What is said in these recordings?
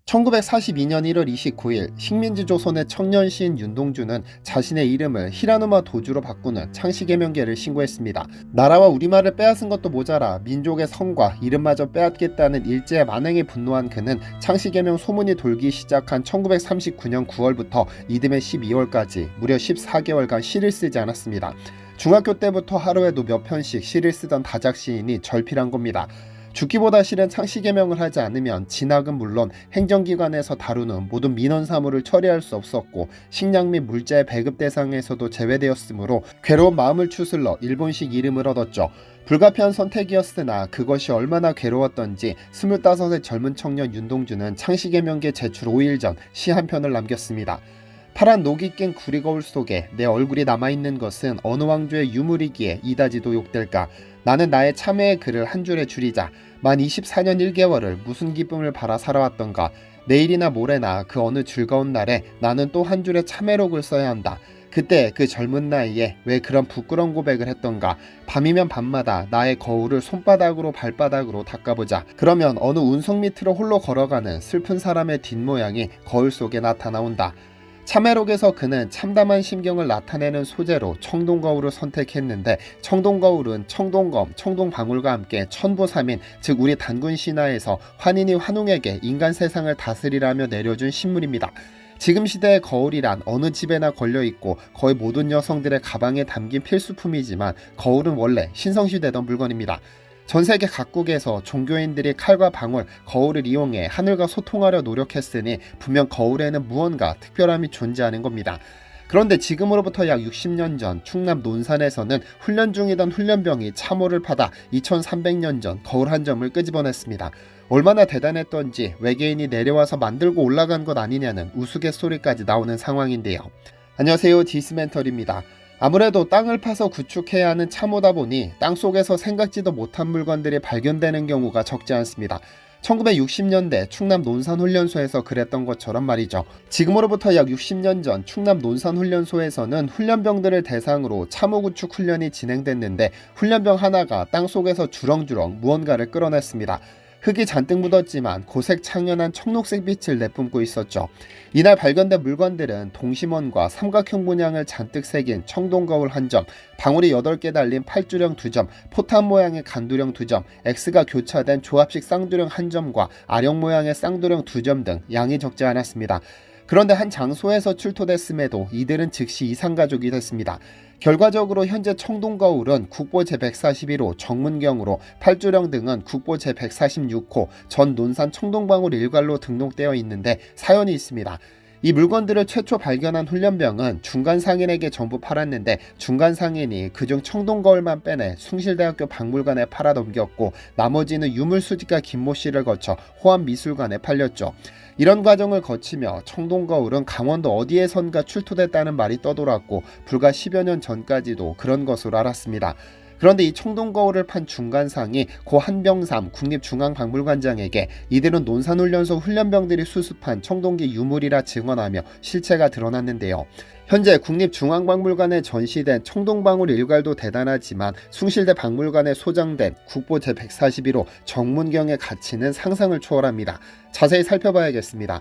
1942년 1월 29일 식민지 조선의 청년 시인 윤동주는 자신의 이름을 히라누마 도주로 바꾸는 창씨개명계를 신고했습니다. 나라와 우리말을 빼앗은 것도 모자라 민족의 성과 이름마저 빼앗겠다는 일제의 만행에 분노한 그는 창씨개명 소문이 돌기 시작한 1939년 9월부터 이듬해 12월까지 무려 14개월간 시를 쓰지 않았습니다. 중학교 때부터 하루에도 몇 편씩 시를 쓰던 다작 시인이 절필한 겁니다. 죽기보다 싫은 창씨개명을 하지 않으면 진학은 물론 행정기관에서 다루는 모든 민원사무를 처리할 수 없었고 식량 및 물자의 배급 대상에서도 제외되었으므로 괴로운 마음을 추슬러 일본식 이름을 얻었죠. 불가피한 선택이었으나 그것이 얼마나 괴로웠던지 25의 젊은 청년 윤동주는 창씨개명계 제출 5일 전 시 한 편을 남겼습니다. 파란 녹이 낀 구리거울 속에 내 얼굴이 남아있는 것은 어느 왕조의 유물이기에 이다지도 욕될까. 나는 나의 참회의 글을 한 줄에 줄이자. 만 24년 1개월을 무슨 기쁨을 바라 살아왔던가. 내일이나 모레나 그 어느 즐거운 날에 나는 또 한 줄의 참회록을 써야 한다. 그때 그 젊은 나이에 왜 그런 부끄러운 고백을 했던가. 밤이면 밤마다 나의 거울을 손바닥으로 발바닥으로 닦아보자. 그러면 어느 운석 밑으로 홀로 걸어가는 슬픈 사람의 뒷모양이 거울 속에 나타나온다. 참회록에서 그는 참담한 심경을 나타내는 소재로 청동거울을 선택했는데 청동거울은 청동검, 청동방울과 함께 천부삼인 즉 우리 단군 신화에서 환인이 환웅에게 인간 세상을 다스리라며 내려준 신물입니다. 지금 시대의 거울이란 어느 집에나 걸려있고 거의 모든 여성들의 가방에 담긴 필수품이지만 거울은 원래 신성시되던 물건입니다. 전 세계 각국에서 종교인들이 칼과 방울, 거울을 이용해 하늘과 소통하려 노력했으니 분명 거울에는 무언가 특별함이 존재하는 겁니다. 그런데 지금으로부터 약 60년 전 충남 논산에서는 훈련 중이던 훈련병이 참호를 파다 2300년 전 거울 한 점을 끄집어냈습니다. 얼마나 대단했던지 외계인이 내려와서 만들고 올라간 것 아니냐는 우스갯소리까지 나오는 상황인데요. 안녕하세요, 디스멘털입니다. 아무래도 땅을 파서 구축해야 하는 참호다 보니 땅속에서 생각지도 못한 물건들이 발견되는 경우가 적지 않습니다. 1960년대 충남 논산훈련소에서 그랬던 것처럼 말이죠. 지금으로부터 약 60년 전 충남 논산훈련소에서는 훈련병들을 대상으로 참호 구축 훈련이 진행됐는데 훈련병 하나가 땅속에서 주렁주렁 무언가를 끌어냈습니다. 흙이 잔뜩 묻었지만 고색 창연한 청록색 빛을 내뿜고 있었죠. 이날 발견된 물건들은 동심원과 삼각형 문양을 잔뜩 새긴 청동거울 한 점, 방울이 8개 달린 팔주령 2점, 포탄 모양의 간두령 2점, X가 교차된 조합식 쌍두령 한 점과 아령 모양의 쌍두령 2점 등 양이 적지 않았습니다. 그런데 한 장소에서 출토됐음에도 이들은 즉시 이상가족이 됐습니다. 결과적으로 현재 청동거울은 국보 제141호 정문경으로 팔주령 등은 국보 제146호 전 논산 청동방울 일괄로 등록되어 있는데 사연이 있습니다. 이 물건들을 최초 발견한 훈련병은 중간상인에게 전부 팔았는데 중간상인이 그중 청동거울만 빼내 숭실대학교 박물관에 팔아 넘겼고 나머지는 유물수집가 김모씨를 거쳐 호암미술관에 팔렸죠. 이런 과정을 거치며 청동거울은 강원도 어디에선가 출토됐다는 말이 떠돌았고 불과 10여 년 전까지도 그런 것으로 알았습니다. 그런데 이 청동거울을 판 중간상이 고 한병삼 국립중앙박물관장에게 이들은 논산훈련소 훈련병들이 수습한 청동기 유물이라 증언하며 실체가 드러났는데요. 현재 국립중앙박물관에 전시된 청동방울 일괄도 대단하지만 숭실대 박물관에 소장된 국보 제141호 정문경의 가치는 상상을 초월합니다. 자세히 살펴봐야겠습니다.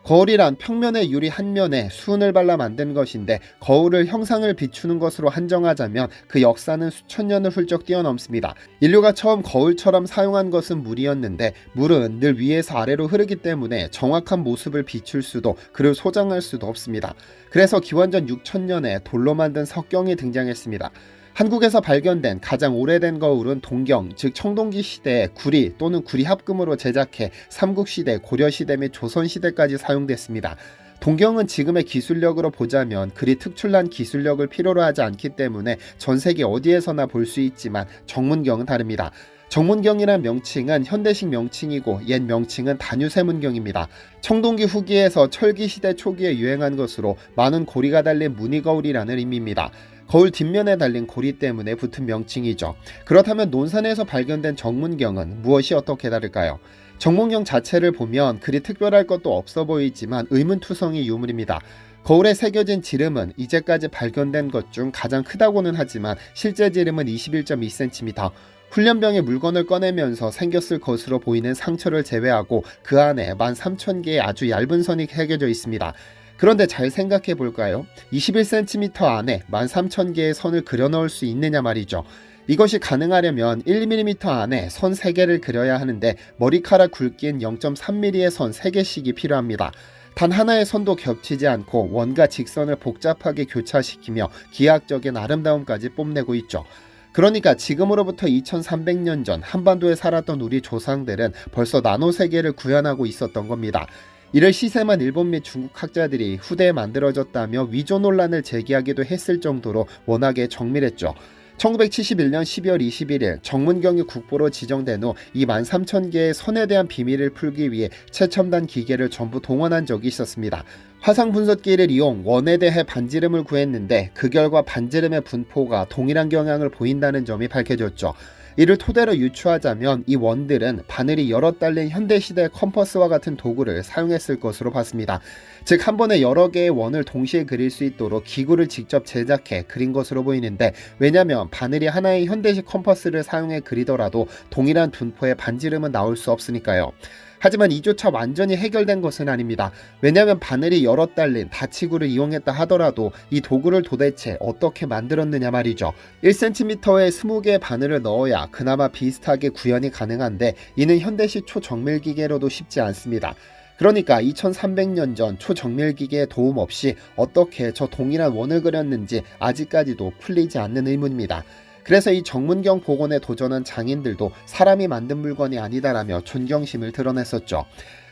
거울이란 평면의 유리 한 면에 수은을 발라 만든 것인데 거울을 형상을 비추는 것으로 한정하자면 그 역사는 수천 년을 훌쩍 뛰어넘습니다. 인류가 처음 거울처럼 사용한 것은 물이었는데 물은 늘 위에서 아래로 흐르기 때문에 정확한 모습을 비출 수도 그를 소장할 수도 없습니다. 그래서 기원전 6000년에 돌로 만든 석경이 등장했습니다. 한국에서 발견된 가장 오래된 거울은 동경, 즉 청동기 시대에 구리 또는 구리합금으로 제작해 삼국시대, 고려시대 및 조선시대까지 사용됐습니다. 동경은 지금의 기술력으로 보자면 그리 특출난 기술력을 필요로 하지 않기 때문에 전 세계 어디에서나 볼 수 있지만 정문경은 다릅니다. 정문경이란 명칭은 현대식 명칭이고 옛 명칭은 단유세문경입니다. 청동기 후기에서 철기시대 초기에 유행한 것으로 많은 고리가 달린 무늬거울이라는 의미입니다. 거울 뒷면에 달린 고리 때문에 붙은 명칭이죠. 그렇다면 논산에서 발견된 정문경은 무엇이 어떻게 다를까요? 정문경 자체를 보면 그리 특별할 것도 없어 보이지만 의문투성이 유물입니다. 거울에 새겨진 지름은 이제까지 발견된 것 중 가장 크다고는 하지만 실제 지름은 21.2cm, 훈련병이 물건을 꺼내면서 생겼을 것으로 보이는 상처를 제외하고 그 안에 13,000개의 아주 얇은 선이 새겨져 있습니다. 그런데 잘 생각해 볼까요? 21cm 안에 13,000개의 선을 그려 넣을 수 있느냐 말이죠. 이것이 가능하려면 1mm 안에 선 3개를 그려야 하는데 머리카락 굵기인 0.3mm의 선 3개씩이 필요합니다. 단 하나의 선도 겹치지 않고 원과 직선을 복잡하게 교차시키며 기하학적인 아름다움까지 뽐내고 있죠. 그러니까 지금으로부터 2300년 전 한반도에 살았던 우리 조상들은 벌써 나노세계를 구현하고 있었던 겁니다. 이를 시샘한 일본 및 중국 학자들이 후대에 만들어졌다며 위조 논란을 제기하기도 했을 정도로 워낙에 정밀했죠. 1971년 12월 21일 정문경이 국보로 지정된 후 이 13,000개의 선에 대한 비밀을 풀기 위해 최첨단 기계를 전부 동원한 적이 있었습니다. 화상분석기를 이용 원에 대해 반지름을 구했는데 그 결과 반지름의 분포가 동일한 경향을 보인다는 점이 밝혀졌죠. 이를 토대로 유추하자면 이 원들은 바늘이 여러 달린 현대시대 컴퍼스와 같은 도구를 사용했을 것으로 봤습니다. 즉 한 번에 여러 개의 원을 동시에 그릴 수 있도록 기구를 직접 제작해 그린 것으로 보이는데, 왜냐하면 바늘이 하나의 현대식 컴퍼스를 사용해 그리더라도 동일한 분포의 반지름은 나올 수 없으니까요. 하지만 이조차 완전히 해결된 것은 아닙니다. 왜냐하면 바늘이 여러 달린 다치구를 이용했다 하더라도 이 도구를 도대체 어떻게 만들었느냐 말이죠. 1cm에 20개의 바늘을 넣어야 그나마 비슷하게 구현이 가능한데 이는 현대식 초정밀기계로도 쉽지 않습니다. 그러니까 2300년 전 초정밀기계의 도움 없이 어떻게 저 동일한 원을 그렸는지 아직까지도 풀리지 않는 의문입니다. 그래서 이 정문경 복원에 도전한 장인들도 사람이 만든 물건이 아니다라며 존경심을 드러냈었죠.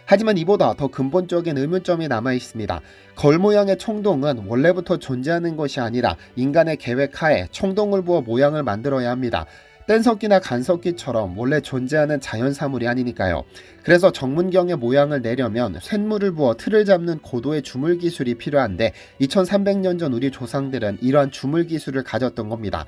하지만 이보다 더 근본적인 의문점이 남아 있습니다. 걸 모양의 청동은 원래부터 존재하는 것이 아니라 인간의 계획하에 청동을 부어 모양을 만들어야 합니다. 뗀석기나 간석기처럼 원래 존재하는 자연사물이 아니니까요. 그래서 정문경의 모양을 내려면 쇳물을 부어 틀을 잡는 고도의 주물 기술이 필요한데 2300년 전 우리 조상들은 이러한 주물 기술을 가졌던 겁니다.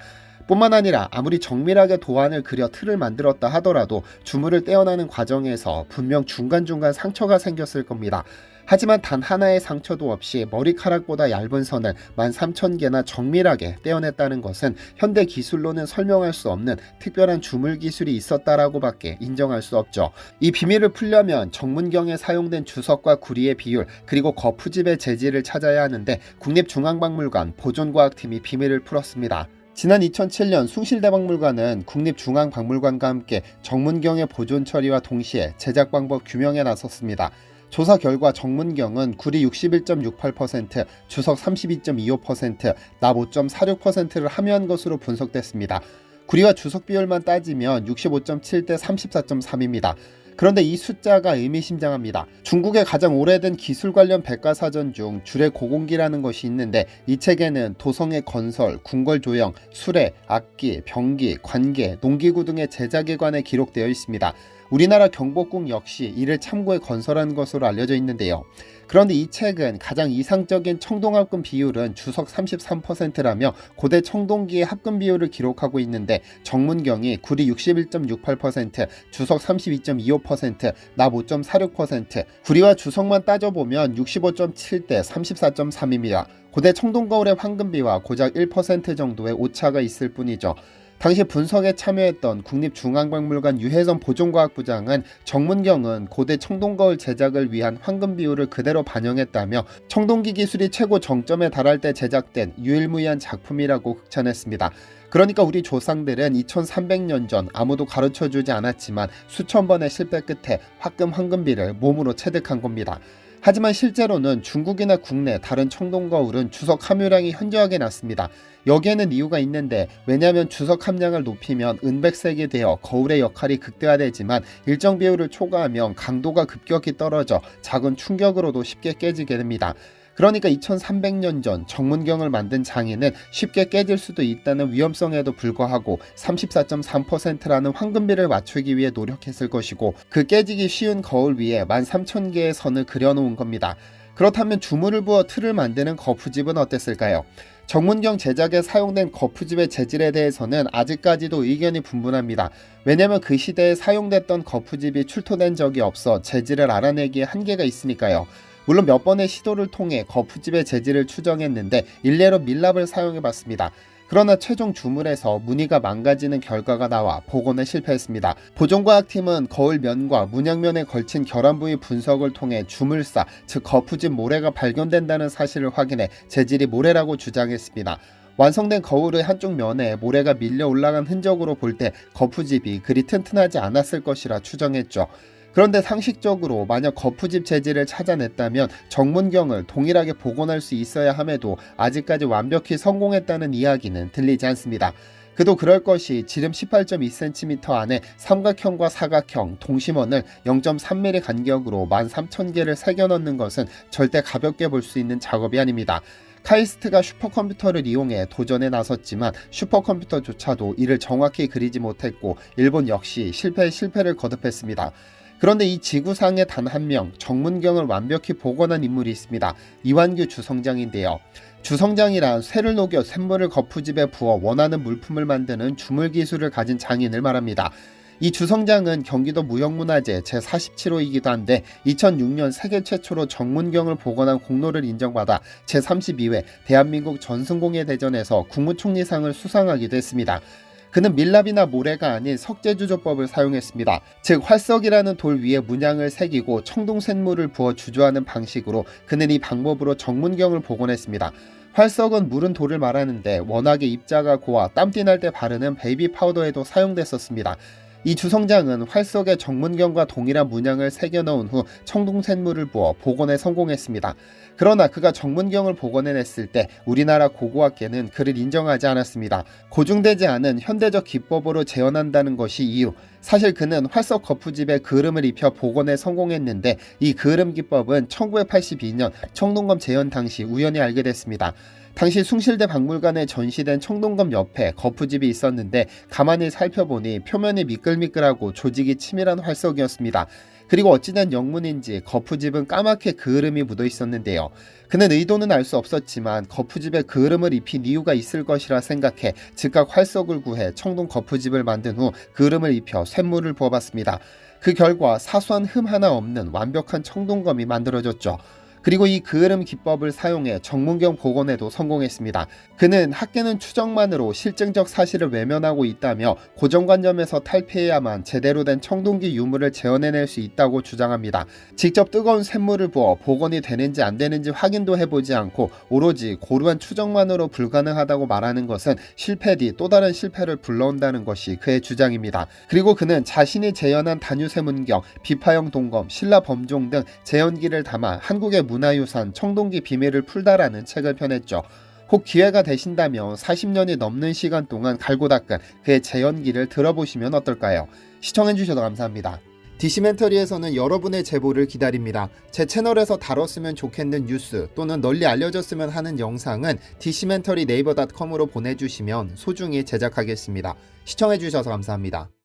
뿐만 아니라 아무리 정밀하게 도안을 그려 틀을 만들었다 하더라도 주물을 떼어나는 과정에서 분명 중간중간 상처가 생겼을 겁니다. 하지만 단 하나의 상처도 없이 머리카락보다 얇은 선을 13,000개나 정밀하게 떼어냈다는 것은 현대 기술로는 설명할 수 없는 특별한 주물 기술이 있었다라고 밖에 인정할 수 없죠. 이 비밀을 풀려면 정문경에 사용된 주석과 구리의 비율 그리고 거푸집의 재질을 찾아야 하는데 국립중앙박물관 보존과학팀이 비밀을 풀었습니다. 지난 2007년 숭실대박물관은 국립중앙박물관과 함께 정문경의 보존 처리와 동시에 제작 방법 규명에 나섰습니다. 조사 결과 정문경은 구리 61.68%, 주석 32.25%, 납 5.46%를 함유한 것으로 분석됐습니다. 구리와 주석 비율만 따지면 65.7대 34.3입니다. 그런데 이 숫자가 의미심장합니다. 중국의 가장 오래된 기술 관련 백과사전 중 주례 고공기라는 것이 있는데 이 책에는 도성의 건설, 궁궐 조형, 수레, 악기, 병기, 관계, 농기구 등의 제작에 관해 기록되어 있습니다. 우리나라 경복궁 역시 이를 참고해 건설한 것으로 알려져 있는데요. 그런데 이 책은 가장 이상적인 청동합금 비율은 주석 33%라며 고대 청동기의 합금 비율을 기록하고 있는데 정문경이 구리 61.68%, 주석 32.25%, 납 5.46%, 구리와 주석만 따져보면 65.7대 34.3입니다. 고대 청동거울의 황금비와 고작 1% 정도의 오차가 있을 뿐이죠. 당시 분석에 참여했던 국립중앙박물관 유혜선 보존과학부장은 정문경은 고대 청동거울 제작을 위한 황금 비율을 그대로 반영했다며 청동기 기술이 최고 정점에 달할 때 제작된 유일무이한 작품이라고 극찬했습니다. 그러니까 우리 조상들은 2300년 전 아무도 가르쳐주지 않았지만 수천 번의 실패 끝에 화금 황금비를 몸으로 체득한 겁니다. 하지만 실제로는 중국이나 국내 다른 청동거울은 주석 함유량이 현저하게 낮습니다. 여기에는 이유가 있는데, 왜냐하면 주석 함량을 높이면 은백색이 되어 거울의 역할이 극대화되지만 일정 비율을 초과하면 강도가 급격히 떨어져 작은 충격으로도 쉽게 깨지게 됩니다. 그러니까 2300년 전 정문경을 만든 장인은 쉽게 깨질 수도 있다는 위험성에도 불구하고 34.3%라는 황금비를 맞추기 위해 노력했을 것이고, 그 깨지기 쉬운 거울 위에 13,000개의 선을 그려놓은 겁니다. 그렇다면 주물을 부어 틀을 만드는 거푸집은 어땠을까요? 정문경 제작에 사용된 거푸집의 재질에 대해서는 아직까지도 의견이 분분합니다. 왜냐하면 그 시대에 사용됐던 거푸집이 출토된 적이 없어 재질을 알아내기에 한계가 있으니까요. 물론 몇 번의 시도를 통해 거푸집의 재질을 추정했는데 일례로 밀랍을 사용해봤습니다. 그러나 최종 주물에서 무늬가 망가지는 결과가 나와 복원에 실패했습니다. 보존과학팀은 거울 면과 문양면에 걸친 결함 부위 분석을 통해 주물사, 즉 거푸집 모래가 발견된다는 사실을 확인해 재질이 모래라고 주장했습니다. 완성된 거울의 한쪽 면에 모래가 밀려 올라간 흔적으로 볼 때 거푸집이 그리 튼튼하지 않았을 것이라 추정했죠. 그런데 상식적으로 만약 거푸집 재질을 찾아냈다면 정문경을 동일하게 복원할 수 있어야 함에도 아직까지 완벽히 성공했다는 이야기는 들리지 않습니다. 그도 그럴 것이 지름 18.2cm 안에 삼각형과 사각형, 동심원을 0.3mm 간격으로 13,000개를 새겨 넣는 것은 절대 가볍게 볼 수 있는 작업이 아닙니다. 카이스트가 슈퍼컴퓨터를 이용해 도전에 나섰지만 슈퍼컴퓨터조차도 이를 정확히 그리지 못했고 일본 역시 실패에 실패를 거듭했습니다. 그런데 이 지구상에 단 한 명 정문경을 완벽히 복원한 인물이 있습니다. 이완규 주성장인데요. 주성장이란 쇠를 녹여 쇳물을 거푸집에 부어 원하는 물품을 만드는 주물 기술을 가진 장인을 말합니다. 이 주성장은 경기도 무형문화재 제47호이기도 한데 2006년 세계 최초로 정문경을 복원한 공로를 인정받아 제32회 대한민국 전승공예대전에서 국무총리상을 수상하기도 했습니다. 그는 밀랍이나 모래가 아닌 석재주조법을 사용했습니다. 즉 활석이라는 돌 위에 문양을 새기고 청동쇳물을 부어 주조하는 방식으로 그는 이 방법으로 정문경을 복원했습니다. 활석은 무른 돌을 말하는데 워낙에 입자가 고와 땀띠 날 때 바르는 베이비 파우더에도 사용됐었습니다. 이 주성장은 활석에 정문경과 동일한 문양을 새겨 넣은 후 청동쇳물을 부어 복원에 성공했습니다. 그러나 그가 정문경을 복원해냈을 때 우리나라 고고학계는 그를 인정하지 않았습니다. 고증되지 않은 현대적 기법으로 재현한다는 것이 이유. 사실 그는 활석 거푸집에 그을음을 입혀 복원에 성공했는데 이 그을음 기법은 1982년 청동검 재현 당시 우연히 알게 됐습니다. 당시 숭실대 박물관에 전시된 청동검 옆에 거푸집이 있었는데 가만히 살펴보니 표면이 미끌미끌하고 조직이 치밀한 활석이었습니다. 그리고 어찌된 영문인지 거푸집은 까맣게 그을음이 묻어 있었는데요. 그는 의도는 알 수 없었지만 거푸집에 그을음을 입힌 이유가 있을 것이라 생각해 즉각 활석을 구해 청동 거푸집을 만든 후 그을음을 입혀 쇳물을 부어봤습니다. 그 결과 사소한 흠 하나 없는 완벽한 청동검이 만들어졌죠. 그리고 이 그을음 기법을 사용해 정문경 복원에도 성공했습니다. 그는 학계는 추정만으로 실증적 사실을 외면하고 있다며 고정관념에서 탈피해야만 제대로 된 청동기 유물을 재현해낼 수 있다고 주장합니다. 직접 뜨거운 쇳물을 부어 복원이 되는지 안 되는지 확인도 해보지 않고 오로지 고루한 추정만으로 불가능하다고 말하는 것은 실패 뒤 또 다른 실패를 불러온다는 것이 그의 주장입니다. 그리고 그는 자신이 재현한 단유쇠문경, 비파형 동검, 신라 범종 등 재현기를 담아 한국의 문화유산 청동기 비밀을 풀다라는 책을 펴냈죠. 혹 기회가 되신다면 40년이 넘는 시간 동안 갈고 닦은 그의 재현기를 들어보시면 어떨까요? 시청해주셔서 감사합니다. 디시멘터리에서는 여러분의 제보를 기다립니다. 제 채널에서 다뤘으면 좋겠는 뉴스 또는 널리 알려졌으면 하는 영상은 디시멘터리 네이버.com으로 보내주시면 소중히 제작하겠습니다. 시청해주셔서 감사합니다.